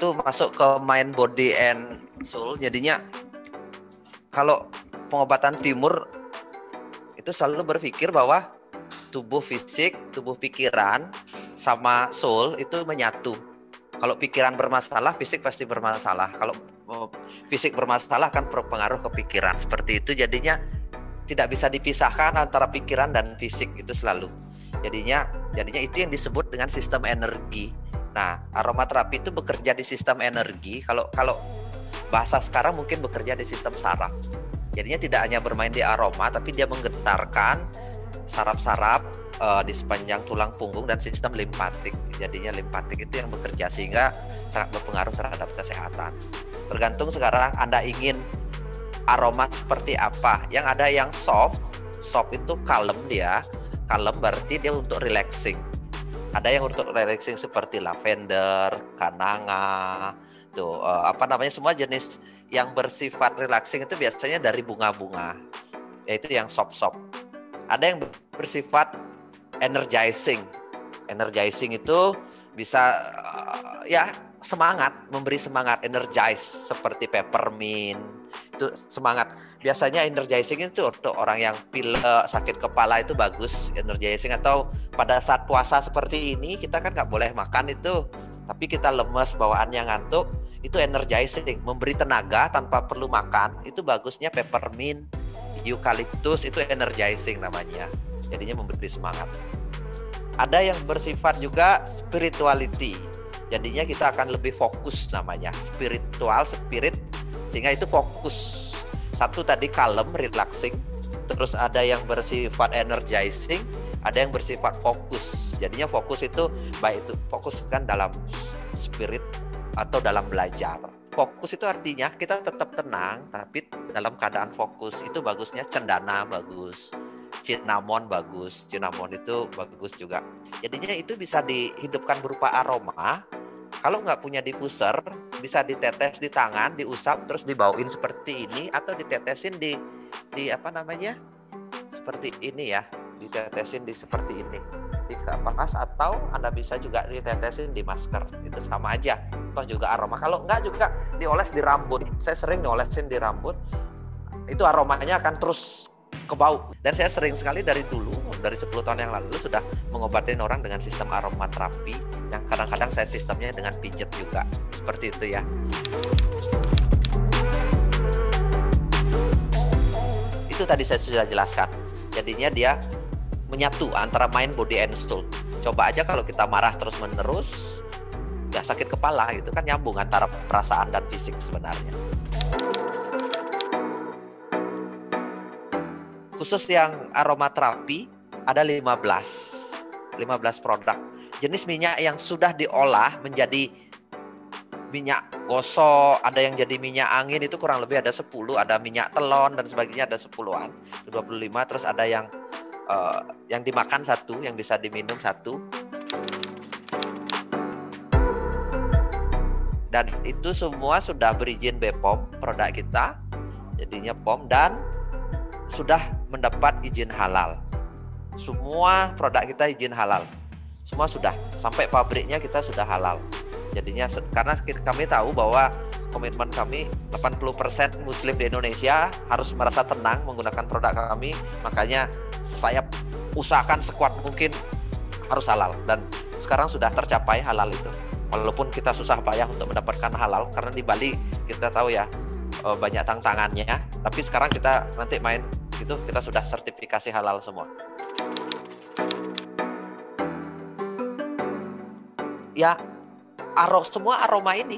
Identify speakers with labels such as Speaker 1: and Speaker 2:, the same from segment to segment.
Speaker 1: itu masuk ke mind, body, and soul. Jadinya kalau pengobatan timur itu selalu berpikir bahwa tubuh fisik, tubuh pikiran, sama soul itu menyatu. Kalau pikiran bermasalah, fisik pasti bermasalah. Kalau fisik bermasalah kan berpengaruh ke pikiran. Seperti itu, jadinya tidak bisa dipisahkan antara pikiran dan fisik itu selalu. Jadinya itu yang disebut dengan sistem energi. Nah, aromaterapi itu bekerja di sistem energi. Kalau bahasa sekarang mungkin bekerja di sistem saraf. Jadinya tidak hanya bermain di aroma, tapi dia menggetarkan saraf-saraf di sepanjang tulang punggung dan sistem limpatik. Jadinya limpatik itu yang bekerja sehingga sangat berpengaruh terhadap kesehatan. Tergantung sekarang Anda ingin aroma seperti apa. Yang ada yang soft itu kalem dia. Kalem berarti dia untuk relaxing. Ada yang untuk relaxing seperti lavender, kananga, semua jenis yang bersifat relaxing itu biasanya dari bunga-bunga, yaitu yang soft. Ada yang bersifat energizing. Energizing itu bisa semangat, memberi semangat, energize, seperti peppermint, itu semangat. Biasanya energizing itu untuk orang yang pilek, sakit kepala itu bagus energizing. Atau pada saat puasa seperti ini kita kan nggak boleh makan itu, tapi kita lemes, bawaannya ngantuk, itu energizing, memberi tenaga tanpa perlu makan. Itu bagusnya peppermint, eucalyptus, itu energizing namanya. Jadinya memberi semangat. Ada yang bersifat juga spirituality. Jadinya kita akan lebih fokus namanya, spiritual, spirit, sehingga itu fokus. Satu tadi kalem, relaxing, terus ada yang bersifat energizing, ada yang bersifat fokus. Jadinya fokus itu baik itu fokus kan dalam spirit atau dalam belajar. Fokus itu artinya kita tetap tenang tapi dalam keadaan fokus. Itu bagusnya cendana bagus, cinnamon bagus, cinnamon itu bagus juga. Jadinya itu bisa dihidupkan berupa aroma. Kalau nggak punya diffuser, bisa ditetes di tangan, diusap, terus dibauin seperti ini, atau ditetesin di seperti ini ya, ditetesin di seperti ini, di kapas, atau Anda bisa juga ditetesin di masker, itu sama aja, toh juga aroma. Kalau nggak juga dioles di rambut, saya sering diolesin di rambut, itu aromanya akan terus kebau. Dan saya sering sekali dari 10 tahun yang lalu sudah mengobatin orang dengan sistem aromaterapi, yang kadang-kadang saya sistemnya dengan pijet juga, seperti itu ya. Itu tadi saya sudah jelaskan. Jadinya dia menyatu antara mind, body, and soul. Coba aja kalau kita marah terus-menerus, ya sakit kepala gitu kan, nyambung antara perasaan dan fisik sebenarnya. Khusus yang aromaterapi ada 15 produk. Jenis minyak yang sudah diolah menjadi minyak gosok, ada yang jadi minyak angin, itu kurang lebih ada 10, ada minyak telon dan sebagainya ada 10-an, 25, terus ada yang dimakan 1, yang bisa diminum 1. Dan itu semua sudah berizin BPOM produk kita. Jadinya POM dan sudah mendapat izin halal. Semua produk kita izin halal. Semua sudah, sampai pabriknya kita sudah halal. Jadinya karena kami tahu bahwa komitmen kami 80% muslim di Indonesia harus merasa tenang menggunakan produk kami, makanya saya usahakan sekuat mungkin harus halal, dan sekarang sudah tercapai halal itu. Walaupun kita susah payah untuk mendapatkan halal karena di Bali kita tahu ya banyak tantangannya, tapi sekarang kita nanti main itu kita sudah sertifikasi halal semua. Ya, semua aroma ini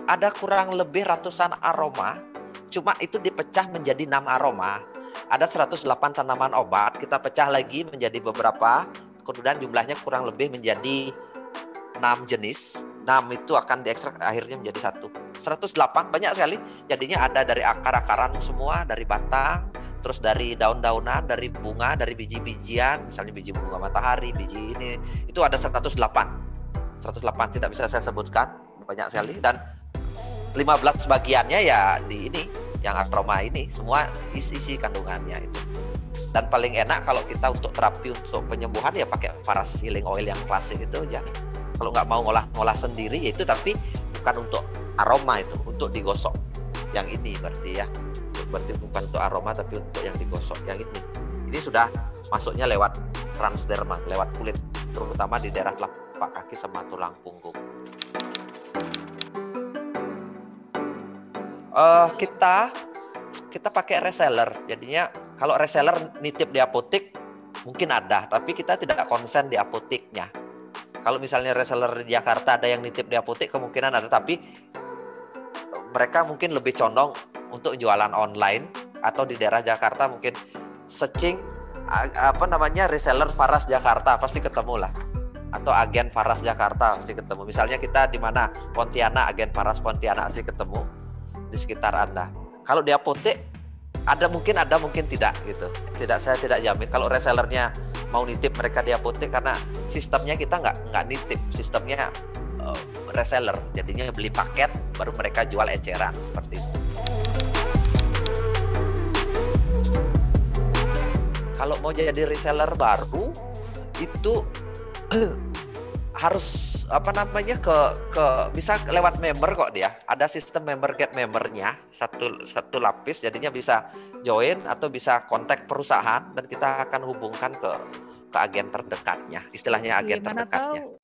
Speaker 1: ada kurang lebih ratusan aroma, cuma itu dipecah menjadi 6 aroma. Ada 108 tanaman obat, kita pecah lagi menjadi beberapa, kemudian jumlahnya kurang lebih menjadi 6 jenis. 6 itu akan diekstrak akhirnya menjadi 1. 108 banyak sekali. Jadinya ada dari akar-akaran semua, dari batang, terus dari daun-daunan, dari bunga, dari biji-bijian, misalnya biji bunga matahari, biji ini, itu ada 108 tidak bisa saya sebutkan, banyak sekali. Dan 15 bagiannya ya di ini, yang aroma ini, semua isi kandungannya itu. Dan paling enak kalau kita untuk terapi untuk penyembuhan ya pakai paras healing oil yang klasik itu aja. Kalau nggak mau ngolah sendiri ya itu, tapi bukan untuk aroma, itu untuk digosok. Yang ini berarti ya, berarti bukan untuk aroma tapi untuk yang digosok. Yang ini sudah masuknya lewat transderma, lewat kulit, terutama di daerah telapak kaki sama tulang punggung. Kita pakai reseller. Jadinya kalau reseller nitip di apotek mungkin ada, tapi kita tidak konsen di apoteknya. Kalau misalnya reseller di Jakarta ada yang nitip di apotek, kemungkinan ada, tapi mereka mungkin lebih condong untuk jualan online, atau di daerah Jakarta mungkin searching reseller Faras Jakarta pasti ketemu lah, atau agen Faras Jakarta pasti ketemu. Misalnya kita di mana, Pontianak, agen Faras Pontianak pasti ketemu di sekitar Anda. Kalau di apotek ada mungkin tidak gitu. Saya tidak jamin kalau resellernya mau nitip mereka di apotek, karena sistemnya kita nggak nitip, sistemnya reseller. Jadinya beli paket baru mereka jual eceran seperti itu. Kalau mau jadi reseller baru itu harus bisa lewat member kok dia. Ada sistem member get membernya, satu lapis, jadinya bisa join atau bisa kontak perusahaan dan kita akan hubungkan ke agen terdekatnya, istilahnya agen terdekatnya.